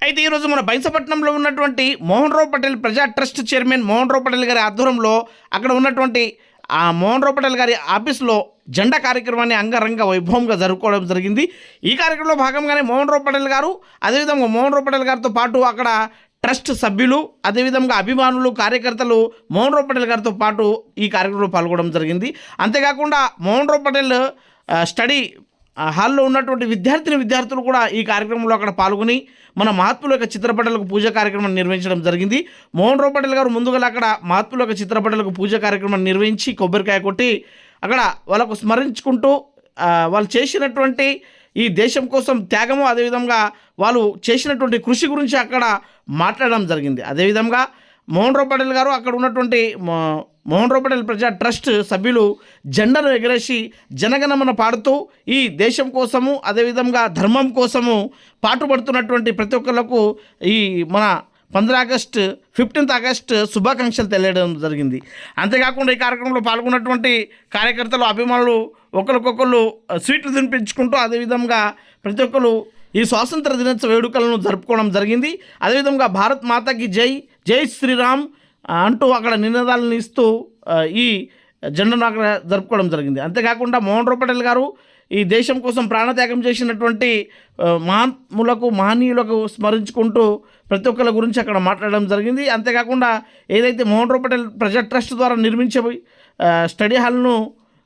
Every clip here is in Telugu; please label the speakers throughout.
Speaker 1: అయితే ఈరోజు మన బైంసపట్నంలో ఉన్నటువంటి మోహన్ రావు పటేల్ ప్రజా ట్రస్ట్ చైర్మన్ మోహన్ రావు పటేల్ గారి ఆధ్వర్యంలో అక్కడ ఉన్నటువంటి ఆ మోహన్ రావు పటేల్ గారి ఆఫీస్లో జెండా కార్యక్రమాన్ని అంగరంగ వైభవంగా జరుపుకోవడం జరిగింది. ఈ కార్యక్రమంలో భాగంగానే మోహన్ రావు పటేల్ గారు అదేవిధంగా మోహన్ రావు పటేల్ గారితో పాటు అక్కడ ట్రస్ట్ సభ్యులు అదేవిధంగా అభిమానులు కార్యకర్తలు మోహన్ రావు పటేల్ గారితో పాటు ఈ కార్యక్రమంలో పాల్గొనడం జరిగింది. అంతేకాకుండా మోహన్ రావు పటేల్ స్టడీ హాల్లో ఉన్నటువంటి విద్యార్థులు కూడా ఈ కార్యక్రమంలో అక్కడ పాల్గొని మన మహాత్ముల యొక్క చిత్రపటాలకు పూజ కార్యక్రమం నిర్వహించడం జరిగింది. మోహన్ రావు పటేల్ గారు ముందుగా అక్కడ మహాత్ముల యొక్క చిత్రపటాలకు పూజ కార్యక్రమం నిర్వహించి కొబ్బరికాయ కొట్టి అక్కడ వాళ్ళకు స్మరించుకుంటూ వాళ్ళు చేసినటువంటి ఈ దేశం కోసం త్యాగము అదేవిధంగా వాళ్ళు చేసినటువంటి కృషి గురించి అక్కడ మాట్లాడడం జరిగింది. అదేవిధంగా మోహన్ రావు పటేల్ గారు అక్కడ ఉన్నటువంటి మోహన్ రావు పటేల్ ప్రజా ట్రస్ట్ సభ్యులు జెండాను ఎగరేసి జనగణమన పాడుతూ ఈ దేశం కోసము అదేవిధంగా ధర్మం కోసము పాటుపడుతున్నటువంటి ప్రతి ఒక్కరికి ఈ మన 15th ఆగస్ట్ శుభాకాంక్షలు తెలియడం జరిగింది. అంతేకాకుండా ఈ కార్యక్రమంలో పాల్గొన్నటువంటి కార్యకర్తలు అభిమానులు ఒకరికొకరు స్వీట్లు తినిపించుకుంటూ అదేవిధంగా ప్రతి ఒక్కరు ఈ స్వాతంత్ర దినోత్సవ వేడుకలను జరుపుకోవడం జరిగింది. అదేవిధంగా భారత్ మాతాకి జై, జై శ్రీరామ్ అంటూ అక్కడ నినాదాలను ఇస్తూ ఈ జెండాను అక్కడ జరుపుకోవడం జరిగింది. అంతేకాకుండా మోహన్ రావు పటేల్ గారు ఈ దేశం కోసం ప్రాణత్యాగం చేసినటువంటి మహనీయులకు స్మరించుకుంటూ ప్రతి ఒక్కరి గురించి అక్కడ మాట్లాడడం జరిగింది. అంతేకాకుండా ఏదైతే మోహన్ రావు పటేల్ ప్రజా ట్రస్ట్ ద్వారా నిర్మించే స్టడీ హాల్ను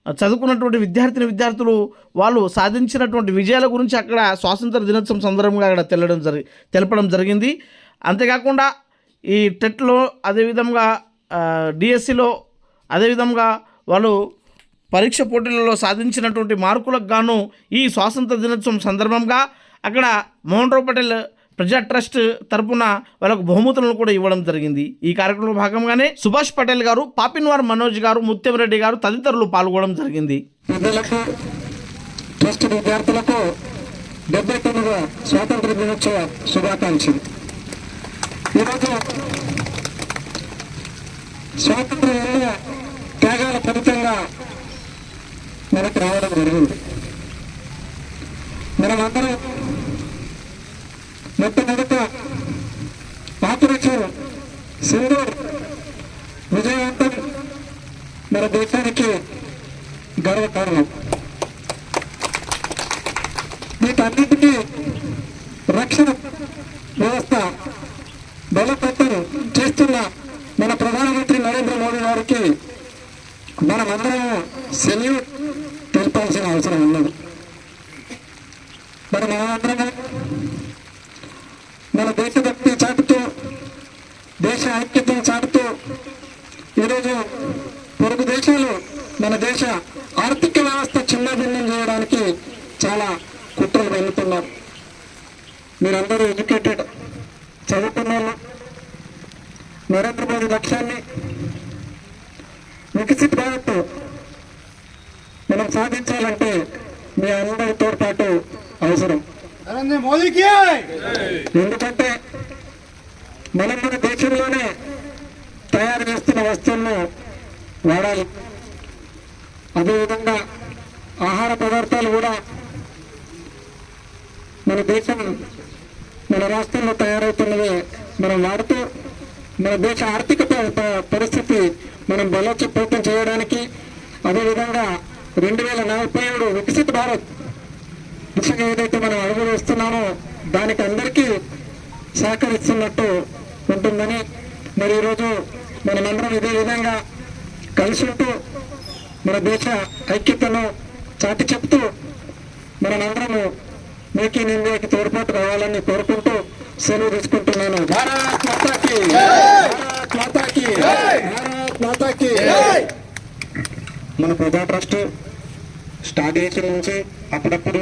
Speaker 1: చదువుకున్నటువంటి విద్యార్థులు వాళ్ళు సాధించినటువంటి విజయాల గురించి అక్కడ స్వాతంత్ర దినోత్సవం సందర్భంగా అక్కడ తెలపడం జరిగింది. అంతేకాకుండా ఈ టెట్లో అదేవిధంగా డిఎస్సిలో అదేవిధంగా వాళ్ళు పరీక్ష పోటీలలో సాధించినటువంటి మార్కులకు గాను ఈ స్వాతంత్ర దినోత్సవం సందర్భంగా అక్కడ మోహన్ రావు పటేల్ ప్రజా ట్రస్ట్ తరపున వాళ్ళకు బహుమతులను కూడా ఇవ్వడం జరిగింది. ఈ కార్యక్రమంలో భాగంగానే సుభాష్ పటేల్ గారు, పాపిన్వార్ మనోజ్ గారు, ముత్యం రెడ్డి గారు తదితరులు పాల్గొనడం జరిగింది.
Speaker 2: ట్రస్ట్ విద్యార్థులకు 79వ స్వాతంత్ర దినోత్సవ శుభాకాంక్షలు. ఈరోజు స్వాతంత్రం వల్ల త్యాగాల ఫలితంగా మనకు రావడం జరిగింది. మనమందరం మొట్టమొదట ఆపరేషన్ సింధూర్ విజయవంతం మన దేశానికి గర్వకారణం. వీటన్నిటికీ రక్షణ వ్యవస్థ బలోపేతం చేస్తున్న మన ప్రధానమంత్రి నరేంద్ర మోదీ గారికి మనమందరం సెల్యూట్ తెలపాల్సిన అవసరం ఉన్నది. మరి మనమందరం మన దేశభక్తి చాటుతూ దేశ ఐక్యతను చాటుతూ ఈరోజు పొరుగు దేశాలు మన దేశ ఆర్థిక వ్యవస్థ చిన్నభిన్నం చేయడానికి చాలా కుట్రలు వెళ్తున్నారు. మీరందరూ ఎడ్యుకేటెడ్ చదువుకున్న వాళ్ళు నరేంద్ర మోదీ లక్ష్యాన్ని వికసిత్ భారత్ మనం సాధించాలంటే మీ అందరి తోడ్పాటు అవసరం. ఎందుకంటే మనం మన దేశంలోనే తయారు చేస్తున్న వస్తువులను వాడాలి. అదేవిధంగా ఆహార పదార్థాలు కూడా మన దేశం మన రాష్ట్రంలో తయారవుతున్నవి మనం వాడుతూ మన దేశ ఆర్థిక పరిస్థితి మనం బలోపేతం చేయడానికి అదేవిధంగా 2047 వికసిత్ భారత్ దిశగా ఏదైతే మనం అడుగులు వేస్తున్నామో దానికి అందరికీ సహకరిస్తున్నట్టు ఉంటుందని మరి ఈరోజు మనమందరం ఇదే విధంగా కలిసి ఉంటూ మన దేశ ఐక్యతను చాటి చెప్తూ మనమందరము మేక్ ఇన్ ఇండియాకి తోడ్పాటు కావాలని కోరుకుంటూ సెలవు తీసుకుంటున్నాను. భారత్ మాతాకి, భారత్ మాతాకి, భారత్ మాతాకి. మన ప్రజా ట్రస్ట్ స్టార్ట్ చేసిన నుంచి అప్పుడప్పుడు